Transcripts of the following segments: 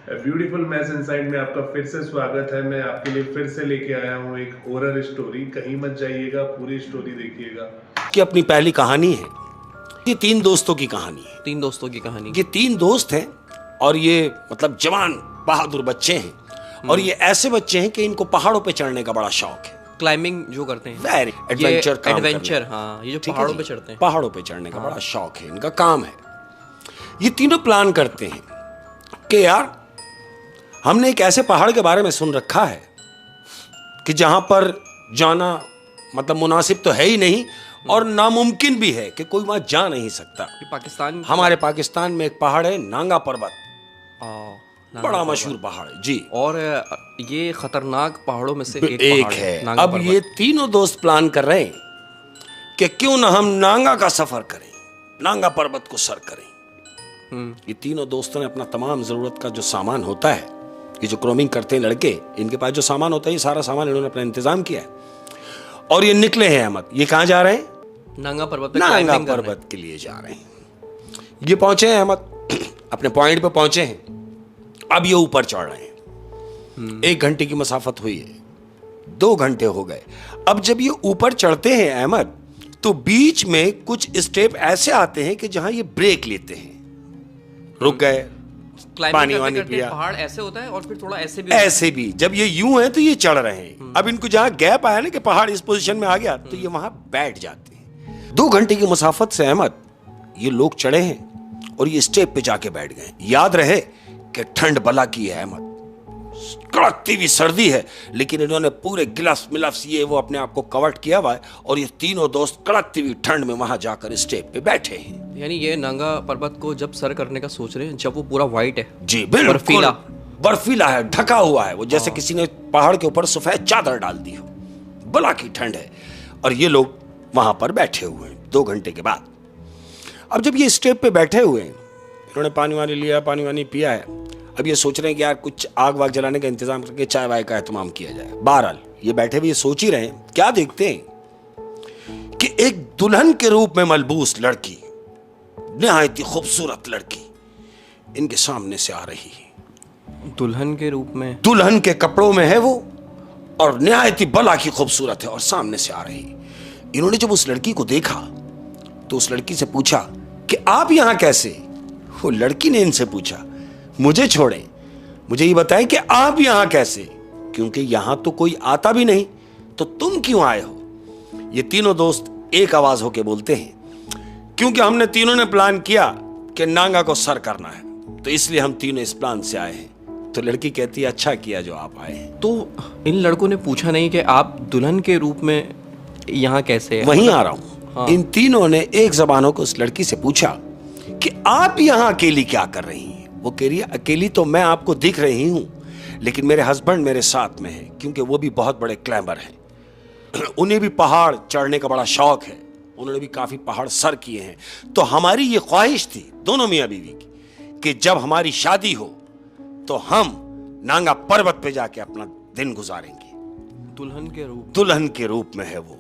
Beautiful mess inside में आपका फिर से स्वागत है। मैं आपके लिए फिर से लेके आया हूँ एक हॉरर स्टोरी। कहीं मत जाइएगा, पूरी स्टोरी देखिएगा। की अपनी पहली कहानी है। ये तीन दोस्तों की कहानी है। तीन दोस्तों की कहानी। ये तीन दोस्त हैं और ये मतलब जवान बहादुर बच्चे हैं और ये ऐसे बच्चे हैं कि इनको पहाड़ों पे चढ़ने का बड़ा शौक है। क्लाइंबिंग जो करते हैं, वेरी एडवेंचर हाँ, ये जो पहाड़ों पे चढ़ते हैं, पहाड़ों पे चढ़ने का बड़ा शौक है, इनका काम है। ये तीनों प्लान करते हैं कि यार हमने एक ऐसे पहाड़ के बारे में सुन रखा है कि जहां पर जाना मतलब मुनासिब तो है ही नहीं और नामुमकिन भी है कि कोई वहां जा नहीं सकता। पाकिस्तान, हमारे पाकिस्तान में एक पहाड़ है नांगा पर्वत, बड़ा नांगा मशहूर पहाड़ है जी, और ये खतरनाक पहाड़ों में से एक पहाड़ है। नांगा अब पर्वत। ये तीनों दोस्त प्लान कर रहे हैं कि क्यों ना हम नांगा का सफर करें, नांगा पर्वत को सर करें। ये तीनों दोस्तों ने अपना तमाम जरूरत का जो सामान होता है, ये जो क्रोमिंग करते हैं लड़के, इनके पास जो सामान होता है ये सारा सामान इन्होंने अपना इंतजाम किया है और ये निकले हैं अहमद। ये कहां जा रहे हैं? नांगा पर्वत पे नांगा क्लाइंबिंग पर्वत के लिए जा रहे हैं। ये पहुंचे हैं अहमद, अपने पॉइंट पे पहुंचे हैं। अब ये ऊपर चढ़ रहे हैं। 1 घंटे की मसाफत हुई है, 2 घंटे हो गए। अब जब ये ऊपर चढ़ते हैं अहमद, तो बीच में कुछ स्टेप ऐसे आते हैं कि जहां ये ब्रेक लेते हैं, रुक गए, पानी वानी पिया। पहाड़ ऐसे होता है और फिर थोड़ा ऐसे भी जब ये यूं है तो ये चढ़ रहे हैं। अब इनको जहां गैप आया ना कि पहाड़ इस पोजीशन में आ गया, तो ये वहां बैठ जाते हैं। 2 घंटे की मुसाफत से अहमद ये लोग चढ़े हैं और ये स्टेप पे जाके बैठ गए। याद रहे कि ठंड बला की है अहमद, कड़कती हुई सर्दी है, लेकिन इन्होंने पूरे गिलास मिलास ये वो अपने आप को कवर किया हुआ है और ये तीनों दोस्त कड़कती हुई ठंड में वहां जाकर स्टेप पे बैठे हैं। यानी ये नांगा पर्वत को जब सर करने का सोच रहे हैं, जब वो पूरा व्हाइट है जी, बिल्कुल बर्फीला है, ढका हुआ है वो, जैसे किसी ने पहाड़ के ऊपर सफेद चादर डाल दी हो। बला की ठंड है और ये लोग वहां पर बैठे हुए हैं 2 घंटे के बाद। अब जब ये स्टेप पे बैठे हुए हैं, इन्होंने पानी वानी लिया, पानी वानी पिया है। अब ये सोच रहे हैं कि यार कुछ आग वाग जलाने का इंतजाम करके चाय वाय का एहतमाम किया जाए। बहरहाल ये बैठे हुए ये सोच ही रहे हैं, क्या देखते हैं कि एक दुल्हन के रूप में मलबूस लड़की, निहायत ही खूबसूरत लड़की इनके सामने से आ रही है। दुल्हन के रूप में, दुल्हन के कपड़ों में है वो और निहायत ही बला की खूबसूरत है और सामने से आ रही है। इन्होंने जब उस लड़की को देखा तो उस लड़की से पूछा कि आप यहां कैसे? वो लड़की ने इनसे पूछा, मुझे छोड़ें, मुझे ये बताएं कि आप यहां कैसे, क्योंकि यहां तो कोई आता भी नहीं, तो तुम क्यों आए हो? ये तीनों दोस्त एक आवाज होकर बोलते हैं, क्योंकि हमने तीनों ने प्लान किया कि नांगा को सर करना है, तो इसलिए हम तीनों इस प्लान से आए हैं। तो लड़की कहती है, अच्छा किया जो आप आए हैं। तो इन लड़कों ने पूछा नहीं कि आप दुल्हन के रूप में यहाँ कैसे? वहीं आ रहा हूं। हाँ। इन तीनों ने एक जबानों को उस लड़की से पूछा कि आप यहां अकेली क्या कर रही हैं? वो कह रही है, अकेली तो मैं आपको दिख रही हूं, लेकिन मेरे हस्बैंड मेरे साथ में है, क्योंकि वो भी बहुत बड़े क्लाइंबर हैं। उन्हें भी पहाड़ चढ़ने का बड़ा शौक है, उन्होंने भी काफी पहाड़ सर किए हैं। तो हमारी ये ख्वाहिश थी दोनों मियां बीवी की कि जब हमारी शादी हो तो हम नांगा पर्वत पे जाके अपना दिन गुजारेंगे। दुल्हन के रूप में है वो।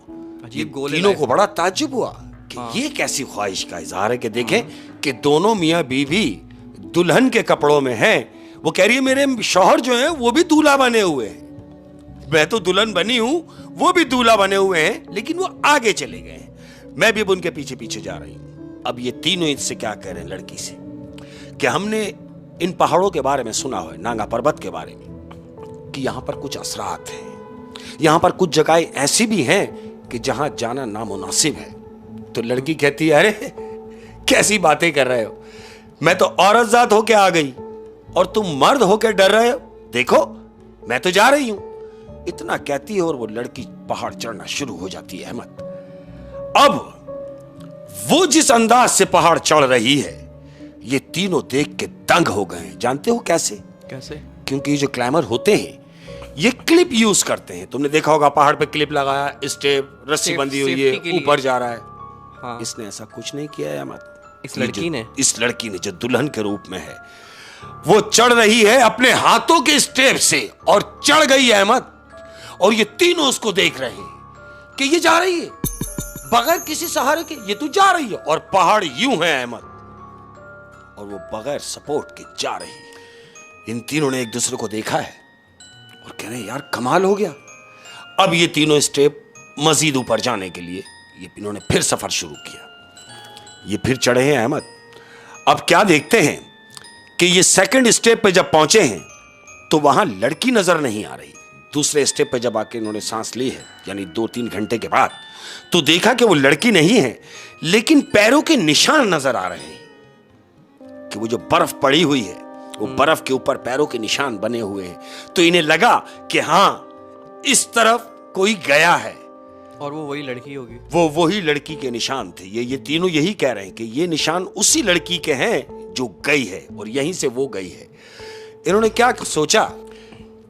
ये तीनों को बड़ा ताज्जुब हुआ कि ये कैसी ख्वाहिश का इजहार है कि देखें कि दोनों मियां बीवी दुल्हन के कपड़ों में हैं। वो कह रही है, मेरे शौहर जो हैं वो भी दूल्हा बने हुए हैं, मैं तो दुल्हन बनी हूं, वो भी दूल्हा बने हुए हैं, लेकिन वो आगे चले गए हैं, मैं भी अब उनके पीछे पीछे जा रही हूं। अब ये तीनों इससे क्या कह रहे हैं लड़की से कि हमने इन पहाड़ों के बारे में सुना हुआ है, नांगा पर्वत के बारे में, कि यहां पर कुछ असरात हैं, यहां पर कुछ जगहें ऐसी भी हैं कि जहां जाना नामुनासिब है। तो लड़की कहती है, अरे कैसी बातें कर रहे हो, मैं तो औरत जात होके आ गई और तुम मर्द होके डर रहे हो, देखो मैं तो जा रही हूं। इतना कहती है और वो लड़की पहाड़ चढ़ना शुरू हो जाती है अहमद। अब वो जिस अंदाज से पहाड़ चढ़ रही है, ये तीनों देख के दंग हो गए। जानते हो कैसे? क्योंकि ये जो क्लाइंबर होते हैं ये क्लिप यूज करते हैं। तुमने देखा होगा पहाड़ पे क्लिप लगाया, स्टेप, रस्सी बंधी हुई है, ऊपर जा रहा है। हाँ। इसने ऐसा कुछ नहीं किया है अहमद। इस लड़की ने जो दुल्हन के रूप में है, वो चढ़ रही है अपने हाथों के स्टेप से और चढ़ गई है अहमद। और ये तीनों उसको देख रहे हैं कि ये जा रही है बगैर किसी सहारे के, ये तो जा रही है और पहाड़ यूं है अहमद, और वो बगैर सपोर्ट के जा रही है। इन तीनों ने एक दूसरे को देखा है और कह रहे हैं यार कमाल हो गया। अब ये तीनों स्टेप मजीद ऊपर जाने के लिए ये इन्होंने फिर सफर शुरू किया। ये फिर चढ़े हैं अहमद। अब क्या देखते हैं कि ये सेकंड स्टेप पे जब पहुंचे हैं तो वहां लड़की नजर नहीं आ रही। दूसरे स्टेप पे जब आके इन्होंने सांस ली है, यानी 2-3 घंटे के बाद, तो देखा कि वो लड़की नहीं है, लेकिन पैरों के निशान नजर आ रहे हैं कि वो जो बर्फ पड़ी हुई है वो बर्फ के ऊपर पैरों के निशान बने हुए हैं। तो इन्हें लगा कि हां इस तरफ कोई गया है और वो वही लड़की होगी। वो वही लड़की के निशान थे। ये तीनों यही कह रहे हैं कि ये निशान उसी लड़की के हैं जो गई है और यहीं से वो गई है। इन्होंने क्या सोचा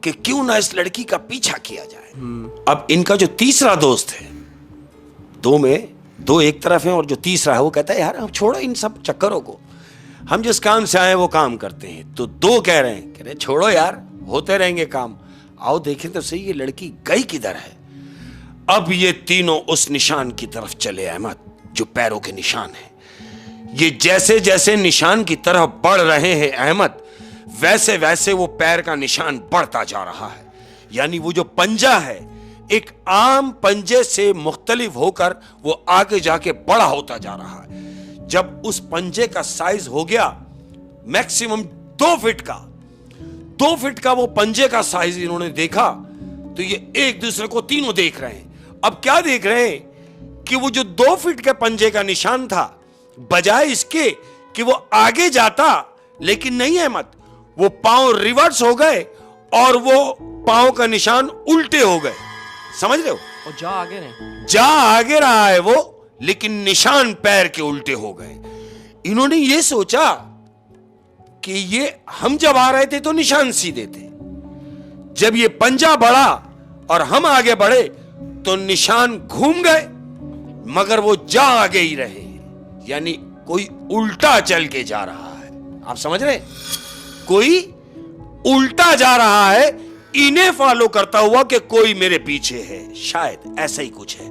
कि क्यों ना इस लड़की का पीछा किया जाए। अब इनका जो तीसरा दोस्त है, दो एक तरफ है और जो तीसरा है वो कहता है यार हम छोड़ो इन सब चक्करों को, हम जिस काम से आए वो काम करते हैं। तो दो कह रहे छोड़ो यार, होते रहेंगे काम, आओ देखें तो सही ये लड़की गई किधर है। अब ये तीनों उस निशान की तरफ चले अहमद, जो पैरों के निशान है। ये जैसे जैसे निशान की तरफ बढ़ रहे हैं अहमद, वैसे वैसे वो पैर का निशान बढ़ता जा रहा है। यानी वो जो पंजा है एक आम पंजे से मुख्तलिफ होकर वो आगे जाके बड़ा होता जा रहा है। जब उस पंजे का साइज हो गया मैक्सिमम 2 फीट का वो पंजे का साइज इन्होंने देखा, तो ये एक दूसरे को तीनों देख रहे हैं। अब क्या देख रहे हैं कि वो जो 2 फीट के पंजे का निशान था, बजाय इसके कि वो आगे जाता, लेकिन नहीं अहमद, वो पांव रिवर्स हो गए और वो पांव का निशान उल्टे हो गए। समझ रहे हो? और जा आगे रहा है वो, लेकिन निशान पैर के उल्टे हो गए। इन्होंने ये सोचा कि ये हम जब आ रहे थे तो निशान सीधे थे, जब ये पंजा बढ़ा और हम आगे बढ़े तो निशान घूम गए, मगर वो जा आगे ही रहे। यानी कोई उल्टा चल के जा रहा है। आप समझ रहे? कोई उल्टा जा रहा है, इन्हें फॉलो करता हुआ कि कोई मेरे पीछे है, शायद ऐसा ही कुछ है।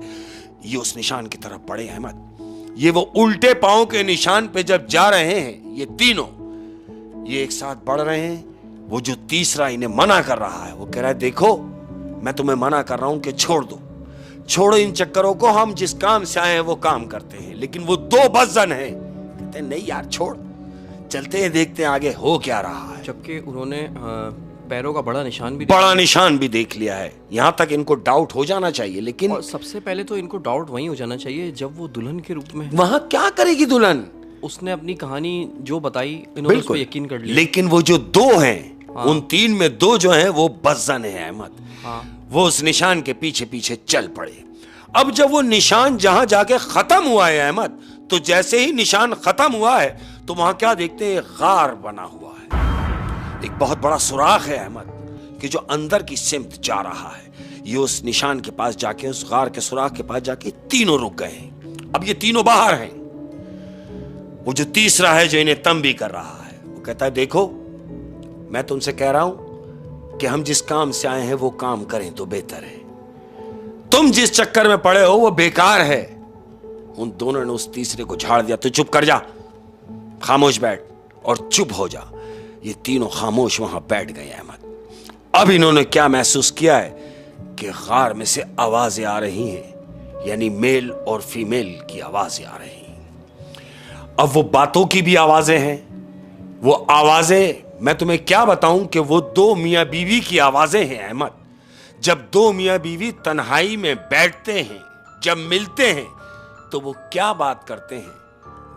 ये उस निशान की तरफ बढ़े अहमद। ये वो उल्टे पांव के निशान पे जब जा रहे हैं ये तीनों, ये एक साथ बढ़ रहे हैं। वो जो तीसरा इन्हें मना कर रहा है, वो कह रहा है देखो मैं तुम्हें मना कर रहा हूं कि छोड़ो इन चक्करों को, हम जिस काम से आए हैं वो काम करते हैं। लेकिन वो 2 बज़न हैं, कहते हैं नहीं यार छोड़, चलते हैं देखते हैं आगे हो क्या रहा है। जबकि उन्होंने पैरों का बड़ा निशान भी देख लिया है। यहां तक इनको डाउट हो जाना चाहिए, लेकिन और सबसे पहले तो इनको डाउट वहीं हो जाना चाहिए जब वो दुल्हन के रूप में। वहां क्या करेगी दुल्हन? उसने अपनी कहानी जो बताई, इन्होंने उस पर यकीन कर लिया। लेकिन वो जो 2 हैं, उन 3 में 2 जो हैं वो बज़न है अहमद। वो उस निशान के पीछे पीछे चल पड़े। अब जब वो निशान जहां जाके खत्म हुआ है अहमद, तो जैसे ही निशान खत्म हुआ है तो वहां क्या देखते हैं, गार बना हुआ है। एक बहुत बड़ा सुराख है अहमद कि जो अंदर की सिमत जा रहा है। ये उस निशान के पास जाके, उस गार के सुराख के पास जाके तीनों रुक गए हैं। अब ये तीनों बाहर हैं। वो जो तीसरा है जो इन्हें तंबी कर रहा है, वो कहता है देखो मैं तुमसे कह रहा हूं कि हम जिस काम से आए हैं वो काम करें तो बेहतर है। तुम जिस चक्कर में पड़े हो वो बेकार है। उन दोनों ने उस तीसरे को झाड़ दिया, तो चुप कर जा, खामोश बैठ और चुप हो जा। ये तीनों खामोश वहां बैठ गए अहमद। अब इन्होंने क्या महसूस किया है कि गार में से आवाजें आ रही हैं, यानी मेल और फीमेल की आवाजें आ रही हैं। अब वो बातों की भी आवाजें हैं। वो आवाजें मैं तुम्हें क्या बताऊं कि वो 2 मियां बीवी की आवाजें हैं अहमद। जब 2 मियां बीवी तन्हाई में बैठते हैं, जब मिलते हैं, तो वो क्या बात करते हैं,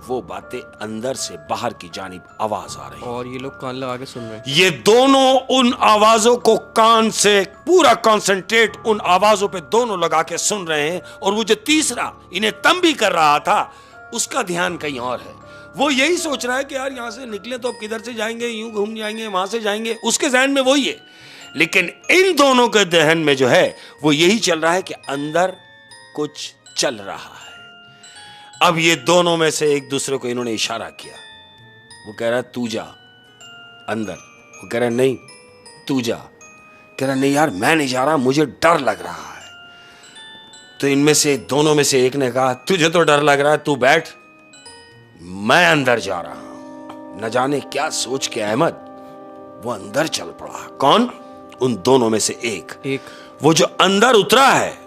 वो बातें अंदर से बाहर की जानिब आवाज आ रही है। और ये लोग कान लगा के सुन रहे हैं। ये दोनों उन आवाजों को कान से पूरा कंसंट्रेट उन आवाजों पे दोनों लगा के सुन रहे हैं। और वो जो तीसरा इन्हें तंबी कर रहा था, उसका ध्यान कहीं और है। वो यही सोच रहा है कि यार यहां से निकले तो अब किधर से जाएंगे, यूं घूम जाएंगे, वहां से जाएंगे, उसके जहन में वही है। लेकिन इन दोनों के जहन में जो है वो यही चल रहा है कि अंदर कुछ चल रहा है। अब ये दोनों में से एक दूसरे को इन्होंने इशारा किया। वो कह रहा है तू जा अंदर, वो कह रहा है नहीं तू जा, कह रहा नहीं यार मैं नहीं जा रहा, मुझे डर लग रहा है। तो इनमें से दोनों में से एक ने कहा तुझे तो डर लग रहा है, तू बैठ, मैं अंदर जा रहा हूं। न जाने क्या सोच के अहमद वो अंदर चल पड़ा। कौन? उन दोनों में से एक। वो जो अंदर उतरा है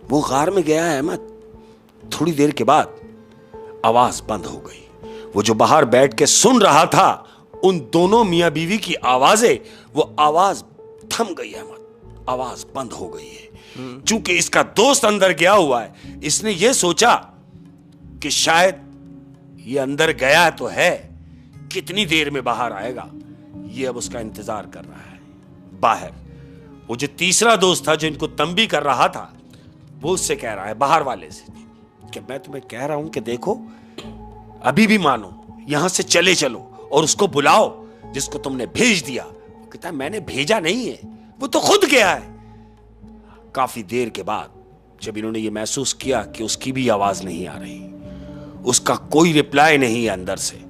वो गार में गया है अहमद। थोड़ी देर के बाद आवाज बंद हो गई। वो जो बाहर बैठ के सुन रहा था उन दोनों मियां बीवी की आवाजें, वो आवाज थम गई अहमद, आवाज बंद हो गई है। चूंकि इसका दोस्त अंदर गया हुआ है, इसने ये सोचा कि शायद ये अंदर गया तो है, कितनी देर में बाहर आएगा, ये अब उसका इंतजार कर रहा है बाहर। वो जो तीसरा दोस्त था जो इनको तंबी कर रहा था, वो उससे कह रहा है, बाहर वाले से, कि मैं तुम्हें कह रहा हूं कि देखो, अभी भी मानो, यहां से चले चलो और उसको बुलाओ जिसको तुमने भेज दिया। वो कहता है मैंने भेजा नहीं है, वो तो खुद गया है। काफी देर के बाद जब इन्होंने ये महसूस किया कि उसकी भी आवाज नहीं आ रही, उसका कोई रिप्लाई नहीं है अंदर से,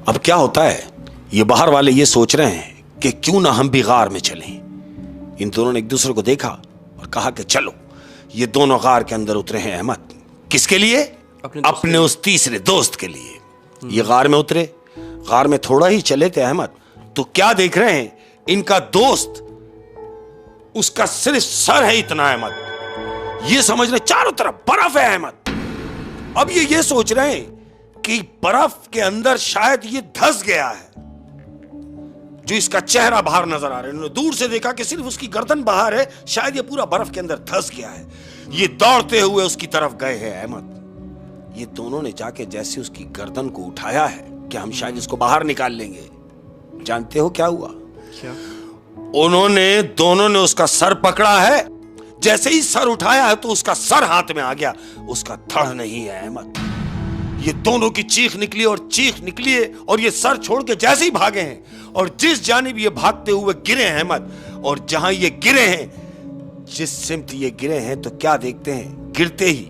अब क्या होता है, ये बाहर वाले ये सोच रहे हैं कि क्यों ना हम भी गार में चलें। इन दोनों ने एक दूसरे को देखा और कहा कि चलो। ये दोनों गार के अंदर उतरे हैं अहमद। किसके लिए? अपने उस तीसरे दोस्त के लिए। ये गार में उतरे। गार में थोड़ा ही चले थे अहमद, तो क्या देख रहे हैं, इनका दोस्त, उसका सिर्फ सर है इतना अहमद। ये समझ रहे चारों तरफ बर्फ है अहमद। अब ये सोच रहे हैं कि बर्फ के अंदर शायद ये धंस गया है, जो इसका चेहरा बाहर नजर आ रहा है। इन्होंने दूर से देखा कि सिर्फ उसकी गर्दन बाहर है, शायद ये पूरा बर्फ के अंदर धंस गया है। ये दौड़ते हुए उसकी तरफ गए हैं अहमद। ये दोनों ने जाके जैसे उसकी गर्दन को उठाया है कि हम शायद इसको बाहर निकाल लेंगे, जानते हो क्या हुआ? क्या? उन्होंने दोनों ने उसका सर पकड़ा है। जैसे ही सर उठाया है तो उसका सर हाथ में आ गया, उसका धड़ नहीं है अहमद। ये दोनों की चीख निकली और चीख निकली है, और ये सर छोड़ के जैसे ही भागे हैं, और जिस जानिब ये भागते हुए गिरे हैं अहमद, और जहां ये गिरे हैं, जिस सिमत ये गिरे हैं, तो क्या देखते हैं, गिरते ही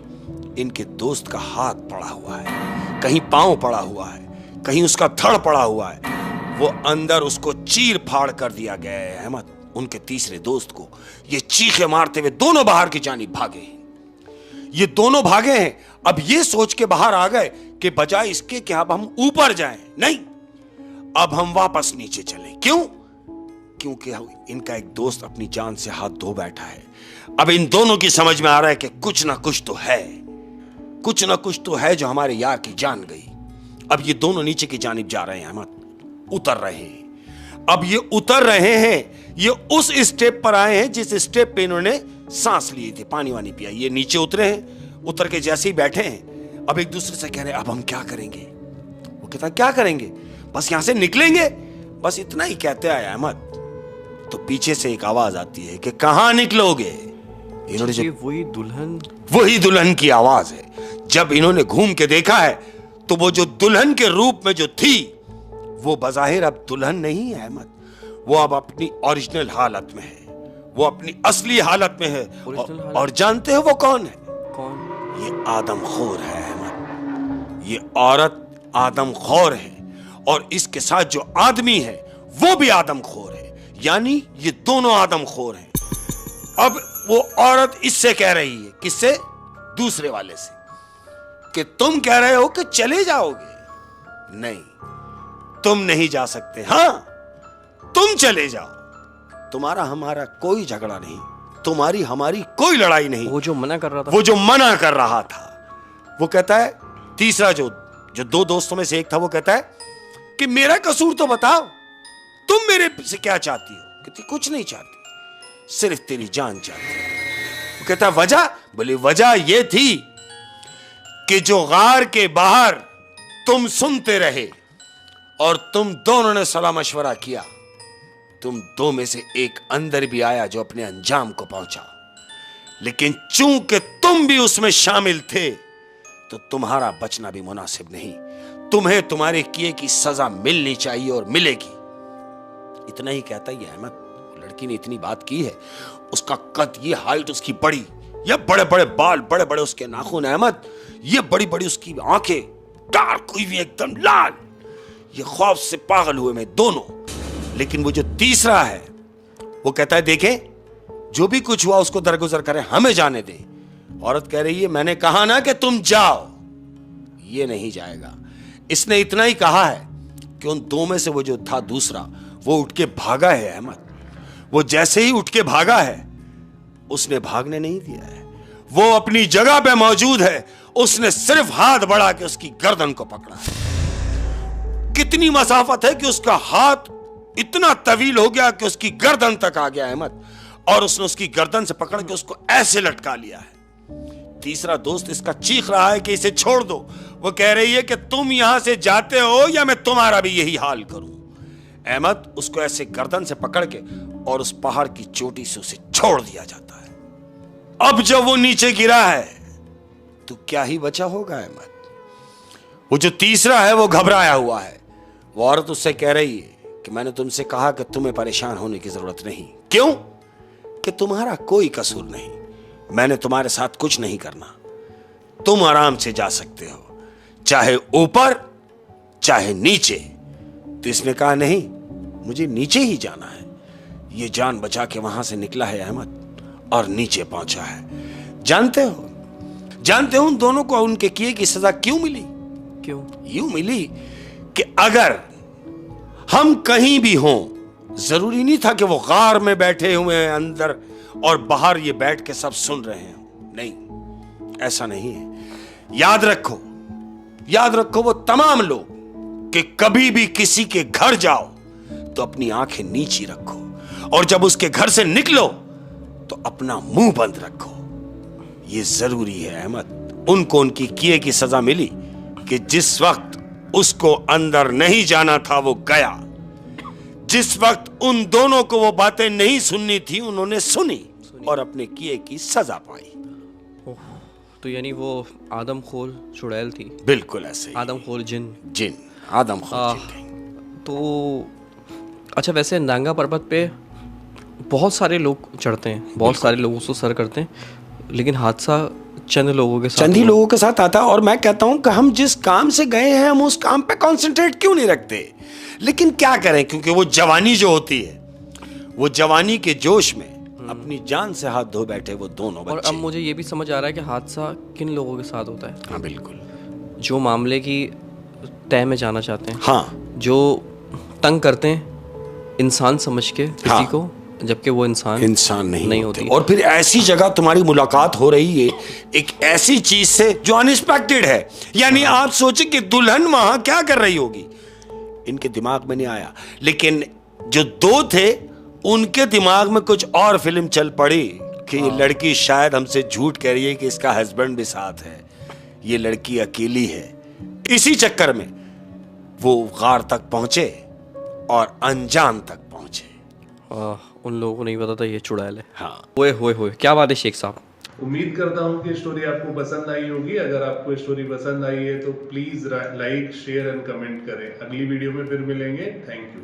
इनके दोस्त का हाथ पड़ा हुआ है, कहीं पांव पड़ा हुआ है, कहीं उसका धड़ पड़ा हुआ है। वो अंदर उसको चीर फाड़ कर दिया गया है अहमद। उनके तीसरे दोस्त को ये चीखें मारते हुए दोनों बाहर की जानिब भागे हैं। ये दोनों भागे हैं, अब ये सोच के बाहर आ गए कि बजाय इसके कि अब हम ऊपर जाएं, नहीं, अब हम वापस नीचे चलें। क्यों? क्योंकि इनका एक दोस्त अपनी जान से हाथ धो बैठा है। अब इन दोनों की समझ में आ रहा है कि कुछ ना कुछ तो है, कुछ ना कुछ तो है जो हमारे यार की जान गई। अब ये दोनों नीचे की जानिब जा रहे हैं अहमद, उतर रहे हैं। अब ये उतर रहे हैं, ये उस स्टेप पर आए हैं जिस स्टेप पे इन्होंने सांस लिए थे, पानी वानी पिया। ये नीचे उतरे हैं, उतर के जैसे ही बैठे हैं, अब एक दूसरे से कह रहे हैं अब हम क्या करेंगे। वो कहता क्या करेंगे, बस यहां से निकलेंगे, बस इतना ही कहते आए अहमद। तो पीछे से एक आवाज आती है कि कहां निकलोगे। इन्होंने जो वही दुल्हन की आवाज है। जब इन्होंने घूम के देखा है तो वो जो दुल्हन के रूप में जो थी, वो बज़ाहिर अब दुल्हन नहीं है अहमद, वो अब अपनी ओरिजिनल हालत में है, वो अपनी असली हालत में है। और जानते हो वो कौन है? कौन? ये आदमखोर है अहमद। ये औरत आदमखोर है, और इसके साथ जो आदमी है वो भी आदमखोर है, यानी ये दोनों आदमखोर हैं। अब वो औरत इससे कह रही है, किससे? दूसरे वाले से, कि तुम कह रहे हो कि चले जाओगे, नहीं, तुम नहीं जा सकते। हां, तुम चले जाओ, तुम्हारा हमारा कोई झगड़ा नहीं, तुम्हारी हमारी कोई लड़ाई नहीं। वो जो मना कर रहा था, वो जो मना कर रहा था, वो कहता है, तीसरा जो दो दोस्तों में से एक था, वो कहता है कि मेरा कसूर तो बताओ, तुम मेरे से क्या चाहती हो? कहती कुछ नहीं चाहती, सिर्फ तेरी जान चाहती है। वो कहता है वजह? बोले वजह ये थी कि जो गार के बाहर तुम सुनते रहे और तुम दोनों ने सलाह मशवरा किया, तुम दो में से एक अंदर भी आया जो अपने अंजाम को पहुंचा, लेकिन चूंकि तुम भी उसमें शामिल थे तो तुम्हारा बचना भी मुनासिब नहीं, तुम्हें तुम्हारे किए की सजा मिलनी चाहिए और मिलेगी। इतना ही कहता ही अहमद। लड़की ने इतनी बात की है, उसका कद, ये हाइट उसकी बड़ी, ये बड़े बड़े बाल, बड़े बड़े उसके नाखून अहमद, ये बड़ी बड़ी उसकी आंखें, डार्क हुई हुई एकदम लाल, ये खौफ से पागल हुए में दोनों। लेकिन वो जो तीसरा है वो कहता है देखें, जो भी कुछ हुआ उसको दरगुजर करें, हमें जाने दें। औरत कह रही है मैंने कहा ना कि तुम जाओ, ये नहीं जाएगा। इसने इतना ही कहा है कि उन दो में से वो जो था दूसरा, वो उठ के भागा है अहमद। वो जैसे ही उठ के भागा है, उसने भागने नहीं दिया है, वो अपनी जगह पे मौजूद है। उसने सिर्फ हाथ बढ़ा के उसकी गर्दन को पकड़ा है। कितनी मसाफत है कि उसका हाथ इतना तवील हो गया कि उसकी गर्दन तक आ गया अहमद, और उसने उसकी गर्दन से पकड़ के उसको ऐसे लटका लिया है। तीसरा दोस्त इसका चीख रहा है कि इसे छोड़ दो। वो कह रही है कि तुम यहां से जाते हो या मैं तुम्हारा भी यही हाल करूं। अहमद उसको ऐसे गर्दन से पकड़ के और उस पहाड़ की चोटी से उसे छोड़ दिया जाता है। अब जब वो नीचे गिरा है तो क्या ही बचा होगा अहमद। वो जो तीसरा है वो घबराया हुआ है। वो औरत उससे कह रही है कि मैंने तुमसे कहा कि तुम्हें परेशान होने की जरूरत नहीं। क्यों? कि तुम्हारा कोई कसूर नहीं, मैंने तुम्हारे साथ कुछ नहीं करना, तुम आराम से जा सकते हो, चाहे ऊपर चाहे नीचे। तो इसने कहा नहीं, मुझे नीचे ही जाना है। ये जान बचा के वहां से निकला है अहमद और नीचे पहुंचा है। जानते हो उन दोनों को उनके किए की सजा क्यों मिली? क्यों? यूं मिली कि अगर हम कहीं भी हों, जरूरी नहीं था कि वो गार में बैठे हुए हैं अंदर और बाहर ये बैठ के सब सुन रहे हैं। नहीं, ऐसा नहीं है। याद रखो वो तमाम लोग कि कभी भी किसी के घर जाओ तो अपनी आंखें नीची रखो, और जब उसके घर से निकलो तो अपना मुंह बंद रखो। ये जरूरी है अहमद। उनको उनकी किए की सजा मिली कि जिस वक्त उसको अंदर नहीं जाना था वो गया। जिस वक्त उन दोनों को वो बातें नहीं सुननी थी उन्होंने सुनी और अपने किए की सजा पाई। तो यानी वो आदमखोर चुड़ैल थी। बिल्कुल ऐसे ही। आदमखोर जिन। आदमखोर जिन। तो अच्छा, वैसे नांगा पर्वत पे बहुत सारे लोग चढ़ते हैं, बहुत सारे लोग उसको सर करते हैं, लेकिन हादसा चंद ही लोगों के साथ आता है। और मैं कहता हूं कि हम जिस काम से गए हैं हम उस काम पे कंसंट्रेट क्यों नहीं रखते? लेकिन क्या करें, क्योंकि वो जवानी जो होती है, वो जवानी के जोश में अपनी जान से हाथ धो बैठे वो दोनों बच्चे। और अब मुझे ये भी समझ आ रहा है कि हादसा किन लोगों के साथ होता है। हाँ बिल्कुल। जो मामले की तह में जाना चाहते हैं। हाँ। जो तंग करते हैं इंसान समझ के किसी को, जबकि वो इंसान नहीं होती। और फिर ऐसी जगह तुम्हारी मुलाकात हो रही है एक ऐसी चीज से जो अनएक्सपेक्टेड है। यानी आप सोचे कि दुल्हन वहां क्या कर रही होगी, इनके दिमाग में नहीं आया। लेकिन जो दो थे उनके दिमाग में कुछ और फिल्म चल पड़ी कि ये लड़की शायद हमसे झूठ कह रही है कि इसका हस्बैंड भी साथ है, ये लड़की अकेली है। इसी चक्कर में वो गार तक पहुंचे और अंजाम तक पहुंचे। उन लोगों को नहीं पता था ये चुड़ैल है। हाँ। होए क्या बात है शेख साहब। उम्मीद करता हूँ कि स्टोरी आपको पसंद आई होगी। अगर आपको स्टोरी पसंद आई है तो please like, share and comment करें। अगली वीडियो में फिर मिलेंगे। Thank you.